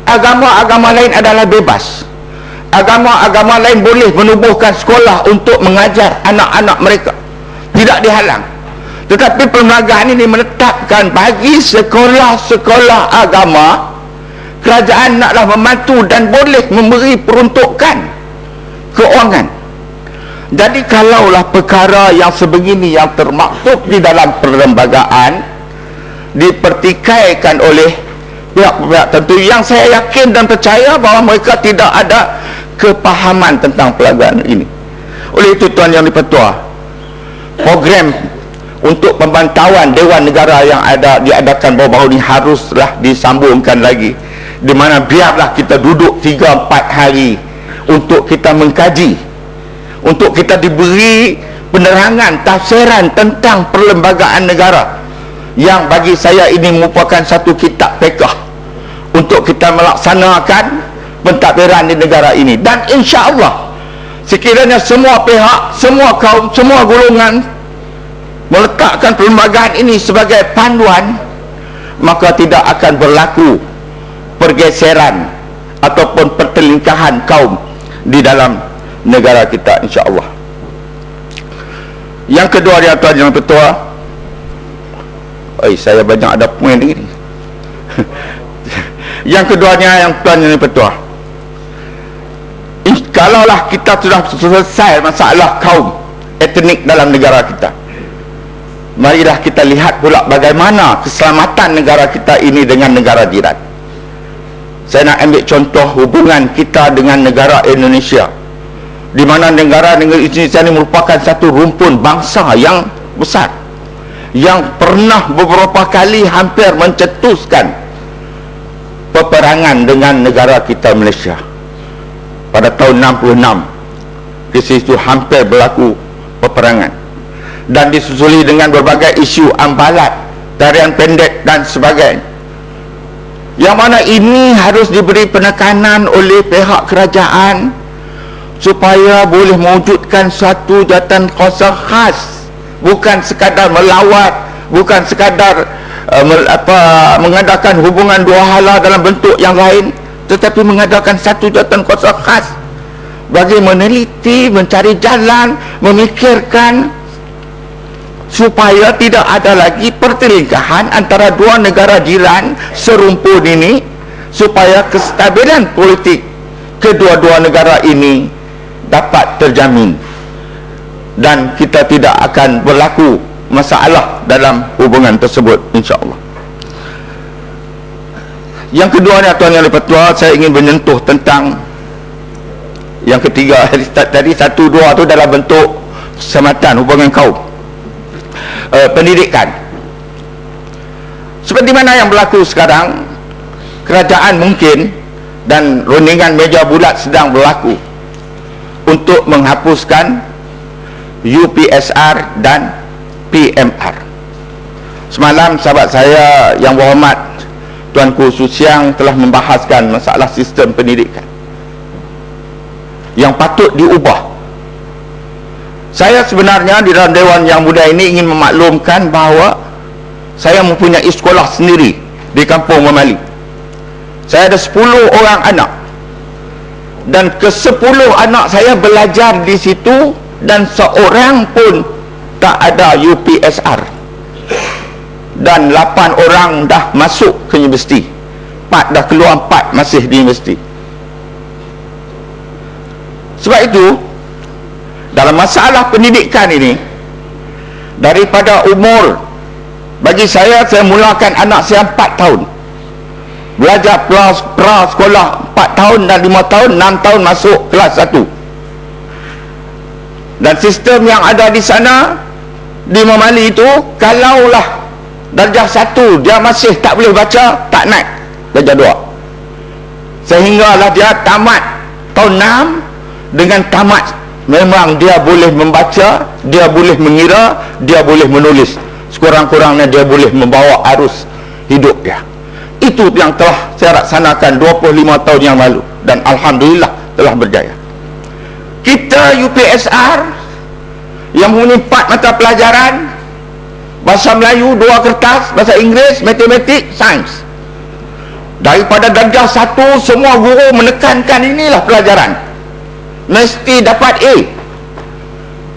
Agama-agama lain adalah bebas. Agama-agama lain boleh menubuhkan sekolah untuk mengajar anak-anak mereka, tidak dihalang. Tetapi perlembagaan ini menetapkan bagi sekolah-sekolah agama, kerajaan naklah membantu dan boleh memberi peruntukan keuangan. Jadi kalaulah perkara yang sebegini yang termaktub di dalam perlembagaan dipertikaikan oleh pihak-pihak tertentu yang saya yakin dan percaya bahawa mereka tidak ada kepahaman tentang perlembagaan ini. Oleh itu Tuan Yang di-Pertua, program untuk pembantauan Dewan Negara yang diadakan baru-baru ini haruslah disambungkan lagi, di mana biarlah kita duduk 3-4 hari untuk kita mengkaji, untuk kita diberi penerangan, tafsiran tentang perlembagaan negara, yang bagi saya ini merupakan satu kitab fiqh untuk kita melaksanakan pentadbiran di negara ini. Dan insya-Allah sekiranya semua pihak, semua kaum, semua golongan meletakkan perlembagaan ini sebagai panduan, maka tidak akan berlaku pergeseran ataupun pertelingkahan kaum di dalam negara kita, insya-Allah. Yang kedua dia Tuan Yang Ketua, saya banyak ada poin ini. Yang keduanya yang Tuan Yang Ketua, kalaulah kita sudah selesai masalah kaum etnik dalam negara kita, marilah kita lihat pula bagaimana keselamatan negara kita ini dengan negara jiran. Saya nak ambil contoh hubungan kita dengan negara Indonesia, di mana negara Indonesia ini merupakan satu rumpun bangsa yang besar, yang pernah beberapa kali hampir mencetuskan peperangan dengan negara kita Malaysia. Pada tahun 66 di situ hampir berlaku peperangan, dan disusuli dengan berbagai isu ambalat, tarian pendek dan sebagainya, yang mana ini harus diberi penekanan oleh pihak kerajaan supaya boleh mewujudkan suatu jawatan kuasa khas, bukan sekadar melawat, bukan sekadar mengadakan hubungan dua hala dalam bentuk yang lain, tetapi mengadakan satu jawatan kuasa khas bagi meneliti, mencari jalan, memikirkan supaya tidak ada lagi pertelingkahan antara dua negara jiran serumpun ini, supaya kestabilan politik kedua-dua negara ini dapat terjamin dan kita tidak akan berlaku masalah dalam hubungan tersebut, insya-Allah. Yang kedua ni Tuan Yang di-Pertua, saya ingin menyentuh tentang yang ketiga. Tadi 1, 2 tu dalam bentuk keselamatan hubungan kaum, pendidikan. Seperti mana yang berlaku sekarang, kerajaan mungkin dan rundingan meja bulat sedang berlaku untuk menghapuskan UPSR dan PMR. Semalam sahabat saya yang berhormat Tuanku Susiang telah membahaskan masalah sistem pendidikan yang patut diubah. Saya sebenarnya di dalam Dewan Yang Muda ini ingin memaklumkan bahawa saya mempunyai sekolah sendiri di Kampung Memali. Saya ada 10 orang anak, dan ke-10 anak saya belajar di situ, dan seorang pun tak ada UPSR, dan 8 orang dah masuk ke universiti, 4 dah keluar, 4 masih di universiti. Sebab itu dalam masalah pendidikan ini, daripada umur, bagi saya mulakan anak saya 4 tahun belajar pra-sekolah, 4 tahun dan 5 tahun, 6 tahun masuk kelas 1. Dan sistem yang ada di sana di Memali itu, kalaulah darjah 1 dia masih tak boleh baca, tak naik darjah 2, sehinggalah dia tamat tahun 6. Dengan tamat memang dia boleh membaca, dia boleh mengira, dia boleh menulis, sekurang-kurangnya dia boleh membawa arus hidup dia. Itu yang telah saya laksanakan 25 tahun yang lalu, dan alhamdulillah telah berjaya. Kita UPSR yang mempunyai 4 mata pelajaran, bahasa Melayu 2 kertas, bahasa Inggeris, matematik, sains. Daripada darjah 1 semua guru menekankan inilah pelajaran mesti dapat A.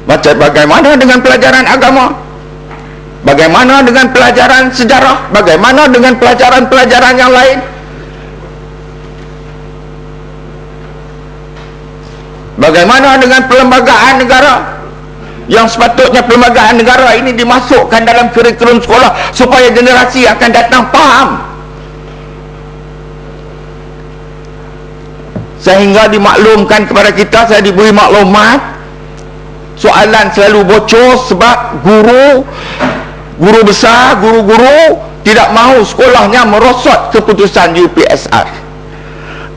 Macam bagaimana dengan pelajaran agama? Bagaimana dengan pelajaran sejarah? Bagaimana dengan pelajaran-pelajaran yang lain? Bagaimana dengan perlembagaan negara? Yang sepatutnya perlembagaan negara ini dimasukkan dalam kurikulum sekolah supaya generasi akan datang faham, sehingga dimaklumkan kepada kita. Saya diberi maklumat soalan selalu bocor sebab guru besar, guru-guru tidak mahu sekolahnya merosot keputusan UPSR.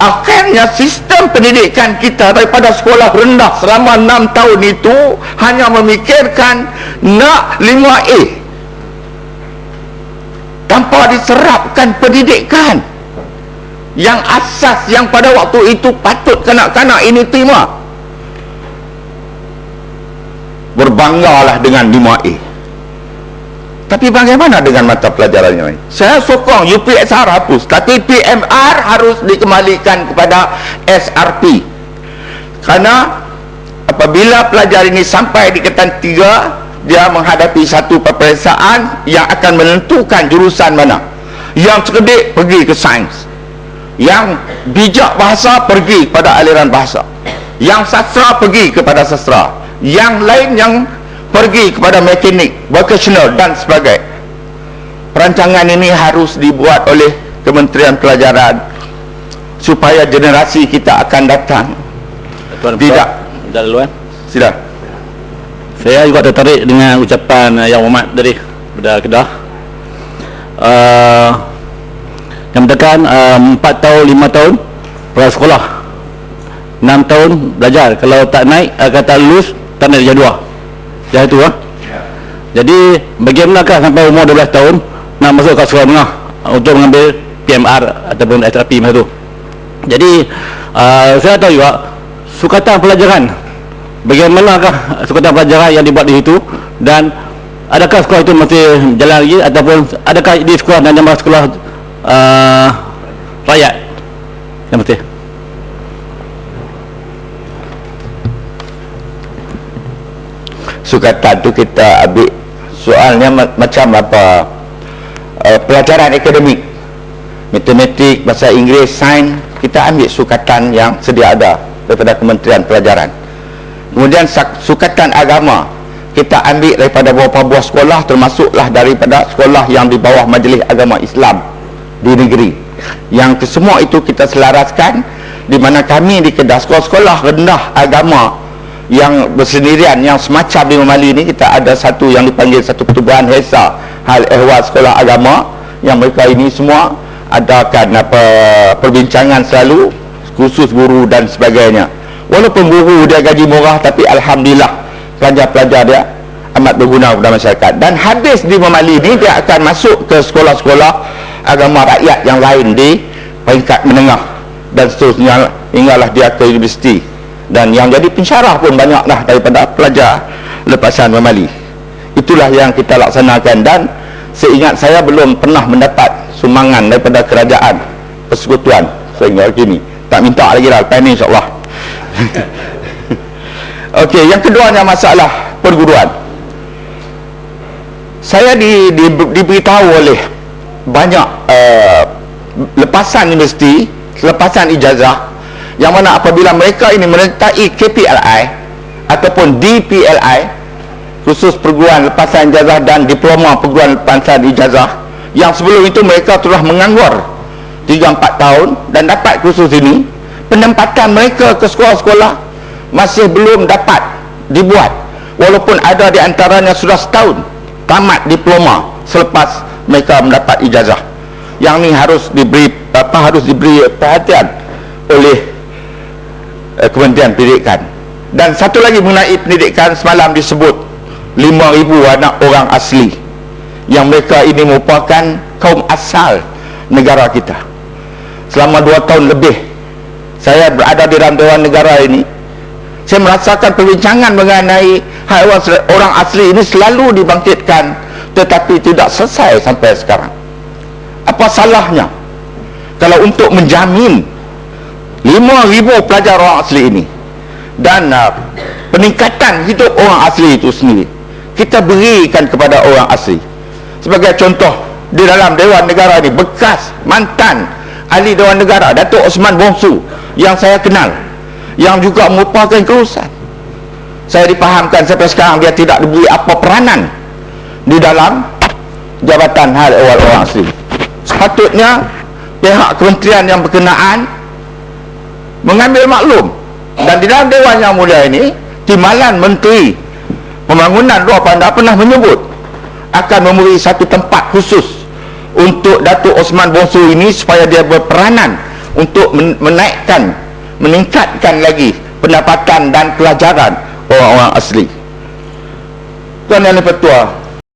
Akhirnya sistem pendidikan kita daripada sekolah rendah selama 6 tahun itu hanya memikirkan nak 5A tanpa diserapkan pendidikan yang asas yang pada waktu itu patut kanak-kanak ini terima. Berbanggalah dengan 5A. Tapi bagaimana dengan mata pelajaran yang lain? Saya sokong UPSR hapus, tapi PMR harus dikembalikan kepada SRP. Kerana apabila pelajar ini sampai di tingkatan 3, dia menghadapi satu peperiksaan yang akan menentukan jurusan mana. Yang cerdik pergi ke sains, yang bijak bahasa pergi kepada aliran bahasa, yang sastra pergi kepada sastra, yang lain yang pergi kepada mekanik, vocational dan sebagainya. Perancangan ini harus dibuat oleh Kementerian Pelajaran supaya generasi kita akan datang tidak duluan. Sila. Saya juga tertarik dengan ucapan Yang Hormat dari daripada Kedah. Yang mengatakan 4 tahun 5 tahun prasekolah, 6 tahun belajar, kalau tak naik kata lulus tak naik darjah 2. Dah itu Jadi bagaimanakah sampai umur 12 tahun nak masuk ke sekolah menengah untuk mengambil PMR ataupun SRP masa tu. Jadi saya tahu juga sukatan pelajaran, bagaimanakah sukatan pelajaran yang dibuat di situ, dan adakah sekolah itu masih jalan lagi ataupun adakah di sekolah dan nama sekolah rakyat? Terima kasih. Sukatan tu kita ambil soalnya macam apa, pelajaran akademik, matematik, bahasa Inggeris, sains, kita ambil sukatan yang sedia ada daripada Kementerian Pelajaran. Kemudian sukatan agama kita ambil daripada beberapa buah sekolah, termasuklah daripada sekolah yang di bawah Majlis Agama Islam di negeri. Yang kesemua itu kita selaraskan, di mana kami di Kedah sekolah-sekolah rendah agama yang bersendirian yang semacam di Memali ini, kita ada satu yang dipanggil satu pertubuhan Hesa Hal Ehwal Sekolah Agama, yang mereka ini semua adakan perbincangan selalu khusus guru dan sebagainya. Walaupun guru dia gaji murah, tapi alhamdulillah pelajar-pelajar dia amat berguna kepada masyarakat. Dan habis di Memali ini, dia akan masuk ke sekolah-sekolah agama rakyat yang lain di peringkat menengah dan seterusnya hinggalah dia ke universiti. Dan yang jadi pensyarah pun banyaklah daripada pelajar lepasan Memali. Itulah yang kita laksanakan, dan seingat saya belum pernah mendapat sumbangan daripada kerajaan persekutuan sehingga kini. Tak minta lagi lah, lepas ni insyaAllah. Okey, yang keduanya masalah perguruan. Saya diberitahu oleh banyak lepasan universiti, lepasan ijazah, yang mana apabila mereka ini menyertai KPLI ataupun DPLI, khusus perguruan lepasan ijazah dan diploma perguruan lepasan ijazah, yang sebelum itu mereka telah menganggur 3-4 tahun dan dapat khusus ini, penempatan mereka ke sekolah-sekolah masih belum dapat dibuat, walaupun ada di antaranya sudah setahun tamat diploma selepas mereka mendapat ijazah. Yang ni harus diberi perhatian oleh Kementerian Pendidikan. Dan satu lagi mengenai pendidikan, semalam disebut 5,000 anak orang asli, yang mereka ini merupakan kaum asal negara kita. Selama 2 tahun lebih saya berada di dalam Dewan Negara ini, saya merasakan perbincangan mengenai haiwan orang asli ini selalu dibangkitkan, tetapi tidak selesai sampai sekarang. Apa salahnya kalau untuk menjamin 5,000 pelajar orang asli ini dan peningkatan hidup orang asli itu sendiri, kita berikan kepada orang asli. Sebagai contoh, di dalam Dewan Negara ini, bekas mantan ahli Dewan Negara Datuk Osman Bongsu yang saya kenal, yang juga merupakan kelulusan, saya dipahamkan sampai sekarang dia tidak diberi apa peranan di dalam Jabatan Hal Ehwal Orang Asli. Sepatutnya pihak kementerian yang berkenaan mengambil maklum, dan di dalam Dewan Yang Mulia ini, timbalan Menteri Pembangunan Luar Bandar pernah menyebut akan memberi satu tempat khusus untuk Datuk Osman Bongsu ini supaya dia berperanan untuk meningkatkan lagi pendapatan dan pelajaran orang-orang asli. Tuan Yang Dipertua,